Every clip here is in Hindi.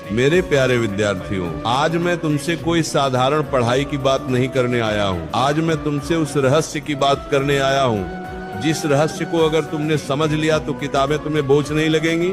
मेरे प्यारे विद्यार्थियों, आज मैं तुमसे कोई साधारण पढ़ाई की बात नहीं करने आया हूँ। आज मैं तुमसे उस रहस्य की बात करने आया हूँ जिस रहस्य को अगर तुमने समझ लिया तो किताबें तुम्हें बोझ नहीं लगेंगी,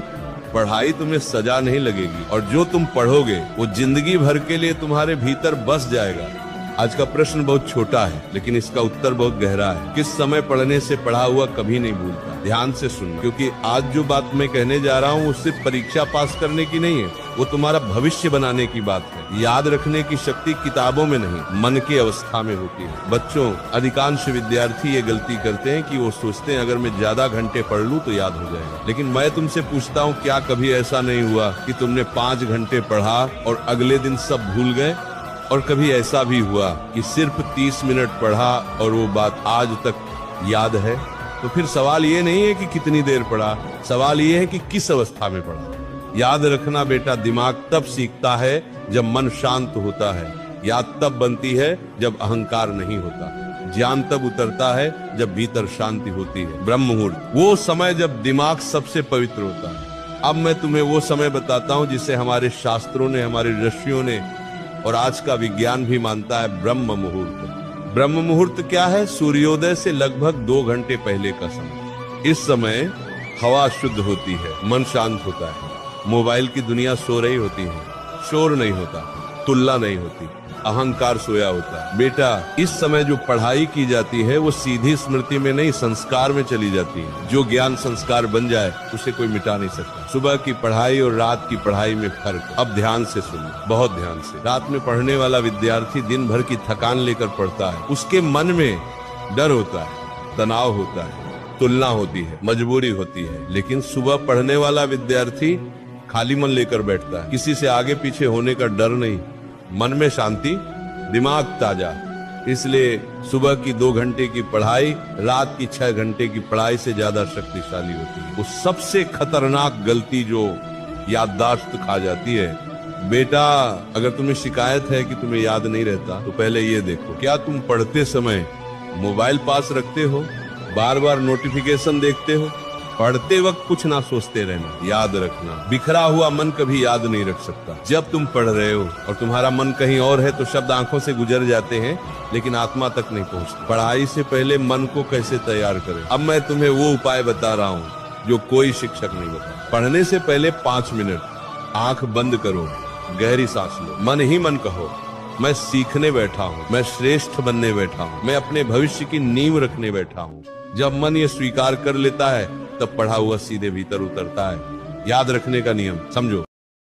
पढ़ाई तुम्हें सजा नहीं लगेगी, और जो तुम पढ़ोगे वो जिंदगी भर के लिए तुम्हारे भीतर बस जाएगा। आज का प्रश्न बहुत छोटा है लेकिन इसका उत्तर बहुत गहरा है। किस समय पढ़ने से पढ़ा हुआ कभी नहीं भूलता। ध्यान से सुनो, क्योंकि आज जो बात मैं कहने जा रहा हूँ वो सिर्फ परीक्षा पास करने की नहीं है, वो तुम्हारा भविष्य बनाने की बात है। याद रखने की शक्ति किताबों में नहीं, मन की अवस्था में होती है। बच्चों, अधिकांश विद्यार्थी ये गलती करते हैं कि वो सोचते हैं अगर मैं ज्यादा घंटे पढ़ लूं तो याद हो जाएगा। लेकिन मैं तुमसे पूछता हूँ, क्या कभी ऐसा नहीं हुआ कि तुमने 5 घंटे पढ़ा और अगले दिन सब भूल गए? और कभी ऐसा भी हुआ कि सिर्फ 30 मिनट पढ़ा और वो बात आज तक याद है? तो फिर सवाल ये नहीं है कि कितनी देर पढ़ा, सवाल ये है कि किस अवस्था में पढ़ा। याद रखना बेटा, दिमाग तब सीखता है जब मन शांत होता है। याद तब बनती है जब अहंकार नहीं होता। ज्ञान तब उतरता है जब भीतर शांति होती है। ब्रह्म मुहूर्त, वो समय जब दिमाग सबसे पवित्र होता है। अब मैं तुम्हें वो समय बताता हूँ जिसे हमारे शास्त्रों ने, हमारे ऋषियों ने और आज का विज्ञान भी मानता है, ब्रह्म मुहूर्त। ब्रह्म मुहूर्त क्या है? सूर्योदय से लगभग 2 घंटे पहले का समय। इस समय हवा शुद्ध होती है, मन शांत होता है, मोबाइल की दुनिया सो रही होती है, शोर नहीं होता, तुलना नहीं होती, अहंकार सोया होता है। बेटा, इस समय जो पढ़ाई की जाती है वो सीधी स्मृति में नहीं, संस्कार में चली जाती है। जो ज्ञान संस्कार बन जाए उसे कोई मिटा नहीं सकता। सुबह की पढ़ाई और रात की पढ़ाई में फर्क। अब ध्यान से सुनो, बहुत ध्यान से। रात में पढ़ने वाला विद्यार्थी दिन भर की थकान लेकर पढ़ता है। उसके मन में डर होता है, तनाव होता है, तुलना होती है, मजबूरी होती है। लेकिन सुबह पढ़ने वाला विद्यार्थी खाली मन लेकर बैठता है, किसी से आगे पीछे होने का डर नहीं, मन में शांति, दिमाग ताजा। इसलिए सुबह की 2 घंटे की पढ़ाई रात की 6 घंटे की पढ़ाई से ज्यादा शक्तिशाली होती है। वो सबसे खतरनाक गलती जो याददाश्त खा जाती है। बेटा, अगर तुम्हें शिकायत है कि तुम्हें याद नहीं रहता तो पहले ये देखो, क्या तुम पढ़ते समय मोबाइल पास रखते हो, बार बार नोटिफिकेशन देखते हो? पढ़ते वक्त कुछ ना सोचते रहना। याद रखना, बिखरा हुआ मन कभी याद नहीं रख सकता। जब तुम पढ़ रहे हो और तुम्हारा मन कहीं और है तो शब्द आंखों से गुजर जाते हैं लेकिन आत्मा तक नहीं पहुंचते। पढ़ाई से पहले मन को कैसे तैयार करें, अब मैं तुम्हें वो उपाय बता रहा हूँ जो कोई शिक्षक नहीं बता। पढ़ने से पहले 5 मिनट आंख बंद करो, गहरी सांस लो, मन ही मन कहो, मैं सीखने बैठा हूँ, मैं श्रेष्ठ बनने बैठा हूँ, मैं अपने भविष्य की नींव रखने बैठा हूँ। जब मन ये स्वीकार कर लेता है तब पढ़ा हुआ सीधे भीतर उतरता है। याद रखने का नियम समझो।